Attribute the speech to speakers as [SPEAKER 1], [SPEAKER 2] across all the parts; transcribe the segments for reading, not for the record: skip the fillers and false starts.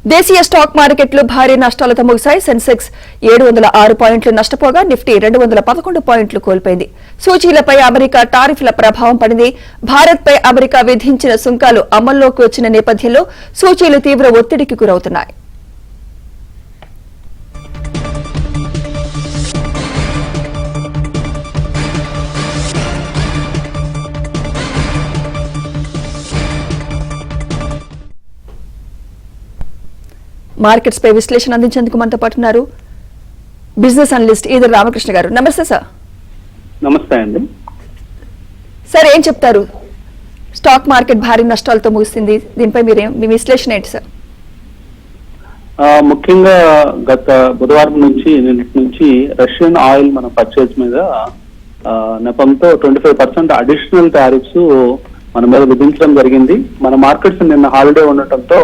[SPEAKER 1] దేశీయ స్టాక్ మార్కెట్లు భారీ నష్టాలతో ముగిశాయి. సెన్సెక్స్ 706 పాయింట్లు నష్టపోగా నిఫ్టీ 211 పాయింట్లు కోల్పోయింది. సూచీలపై అమెరికా టారిఫ్ల ప్రభావం పడింది. భారత్పై అమెరికా విధించిన సుంకాలు అమల్లోకి వచ్చిన నేపథ్యంలో సూచీలు తీవ్ర ఒత్తిడికి గురవుతున్నాయి. మార్కెట్స్ పై విశ్లేషణ అందించేందుకు మనతో పాటు ఉన్నారు బిజినెస్ అనలిస్ట్ ఈదర్ రామకృష్ణ గారు. నమస్తే సార్.
[SPEAKER 2] నమస్తే అండి.
[SPEAKER 1] సార్, ఏం చెప్తారు? స్టాక్ మార్కెట్ భారీ నష్టాలతో ముగిసింది, దీనిపై మీ విశ్లేషణ ఏంటి సార్?
[SPEAKER 2] ముఖ్యంగా గత బుధవారం నుంచి నిన్నటి నుంచి రష్యన్ ఆయిల్ మన పర్చేజ్ మీద నెపంతో 25% అడిషనల్ టారిఫ్స్ మన మీద విధించడం జరిగింది. మన మార్కెట్స్ నిన్న హాలిడే ఉండటంతో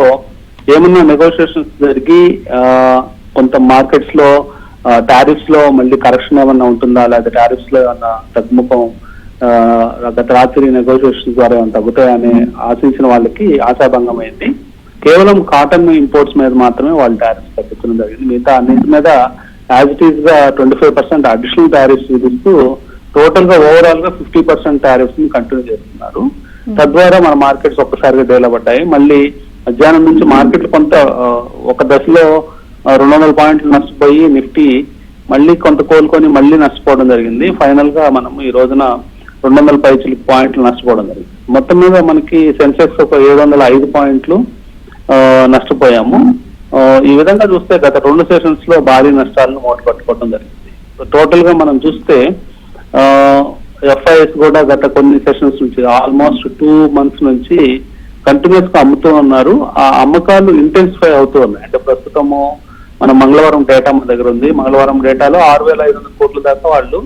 [SPEAKER 2] ఏమన్నా నెగోషియేషన్స్ జరిగి కొంత మార్కెట్స్ లో టారిఫ్స్ లో మళ్ళీ కరెక్షన్ ఏమన్నా ఉంటుందా, లేదా టారిఫ్స్ లో ఏమన్నా తగ్గుముఖం గత రాత్రి నెగోషియేషన్స్ ద్వారా ఏమైనా తగ్గుతాయని ఆశించిన వాళ్ళకి ఆశాభంగం అయింది. కేవలం కాటన్ ఇంపోర్ట్స్ మీద మాత్రమే వాళ్ళు టారిఫ్స్ తగ్గించడం జరిగింది. మిగతా అన్నింటి మీద యాజ్ ఇట్ ఈస్ గా 25% అడిషనల్ టారిఫ్స్ విధిస్తూ టోటల్ గా ఓవరాల్ గా 50% టారిఫ్స్ ని కంటిన్యూ చేస్తున్నారు. తద్వారా మన మార్కెట్స్ ఒక్కసారిగా డెవలప్ అయ్యాయి. మళ్ళీ మధ్యాహ్నం నుంచి మార్కెట్లు కొంత ఒక దశలో 200 పాయింట్లు నష్టపోయి నిఫ్టీ మళ్ళీ కొంత కోలుకొని మళ్ళీ నష్టపోవడం జరిగింది. ఫైనల్ గా మనం ఈ రోజున 200 పైచిలకు పాయింట్లు నష్టపోవడం జరిగింది. మొత్తం మీద మనకి సెన్సెక్స్ ఒక 705 పాయింట్లు నష్టపోయాము. ఈ విధంగా చూస్తే గత 2 సెషన్స్ లో భారీ నష్టాలను మూటపట్టుకోవడం జరిగింది. టోటల్ గా మనం చూస్తే ఎఫ్ఐఎస్ కూడా గత కొన్ని సెషన్స్ నుంచి ఆల్మోస్ట్ 2 months నుంచి కంటిన్యూస్ గా అమ్ముతూ ఉన్నారు. ఆ అమ్మకాలు ఇంటెన్సిఫై అవుతూ ఉన్నాయి. అంటే ప్రస్తుతము మన మంగళవారం డేటా మన దగ్గర ఉంది. మంగళవారం డేటాలో 6,500 కోట్ల దాకా వాళ్ళు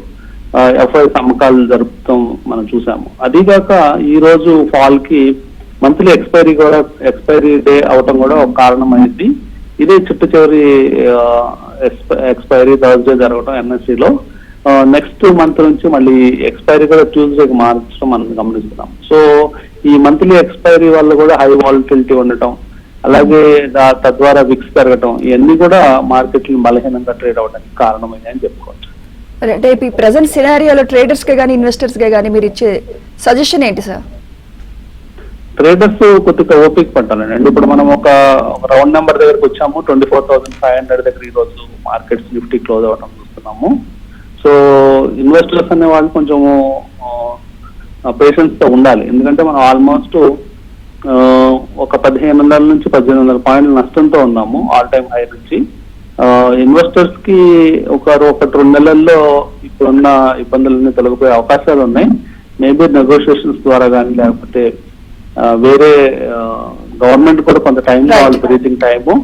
[SPEAKER 2] ఎఫ్ఐఎస్ అమ్మకాలు జరుపుతాం మనం చూసాము. అదిగాక ఈ రోజు ఫాల్ కి మంత్లీ ఎక్స్పైరీ డే అవటం కూడా ఒక కారణం అయింది. ఇదే చిట్ట చివరి ఎక్స్పైరీ థర్స్డే జరగడం ఎన్ఎస్సిలో. నెక్స్ట్ మంత్ నుంచి మళ్ళీ ఎక్స్పైరీ కూడా ట్యూస్డేకి మార్చడం మనం గమనిస్తున్నాం. సో ఈ మంత్లీ ఎక్స్పైరీ వల్ల కూడా హై వాలటిలిటీ ఉండటం, అలాగే తద్వారా విక్స్ పెరగటం, ఇవన్నీ కూడా మార్కెట్లు బలహీనంగా ట్రేడ్ అవడానికి కారణమైందని చెప్పుకోవచ్చు.
[SPEAKER 1] అంటే ఈ ప్రెసెంట్ సినారియోలో ట్రేడర్స్ కే కానీ ఇన్వెస్టర్స్ కే కానీ మీరు ఇచ్చే సజెషన్ ఏంటి సార్?
[SPEAKER 2] ట్రేడర్స్ కొద్దిగా ఓపిక పట్టాలండి. అంటే ఇప్పుడు మనం ఒక రౌండ్ నెంబర్ దగ్గరకు వచ్చాము. 24,500 దగ్గర ఈ రోజు మార్కెట్స్ నిఫ్టీ క్లోజ్ అవ్వడం చూస్తున్నాము. సో ఇన్వెస్టర్స్ అనే వాళ్ళు కొంచెము పేషెన్స్ తో ఉండాలి. ఎందుకంటే మనం ఆల్మోస్ట్ ఒక 1,500 నుంచి 1,800 పాయింట్ల నష్టంతో ఉన్నాము ఆల్ టైమ్ హై నుంచి. ఇన్వెస్టర్స్ కి ఒక 1-2 నెలల్లో ఇప్పుడున్న ఇబ్బందులన్నీ తొలగిపోయే అవకాశాలు ఉన్నాయి. మేబీ నెగోషియేషన్స్ ద్వారా కానీ, లేకపోతే వేరే గవర్నమెంట్ కూడా కొంత టైం కావాలి, బ్రీతింగ్ టైము.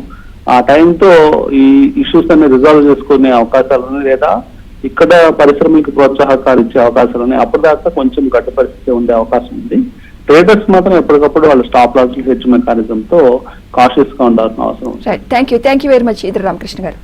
[SPEAKER 2] ఆ టైంతో ఈ ఇష్యూస్ అన్ని రిజాల్వ్ చేసుకునే అవకాశాలు ఉన్నాయి, లేదా ఇక్కడ పరిశ్రమలకు ప్రోత్సాహకాలు ఇచ్చే అవకాశాలు ఉన్నాయి. అప్పటిదాకా కొంచెం గడ్డ పరిస్థితి ఉండే అవకాశం ఉంది. ట్రేడర్స్ మాత్రం ఎప్పటికప్పుడు వాళ్ళ స్టాప్ లాస్ హెడ్జ్ మెకానిజంతో కాషియస్ గా ఉండాల్సిన అవసరం ఉంది.
[SPEAKER 1] Thank you very much either Ramakrishna గారు.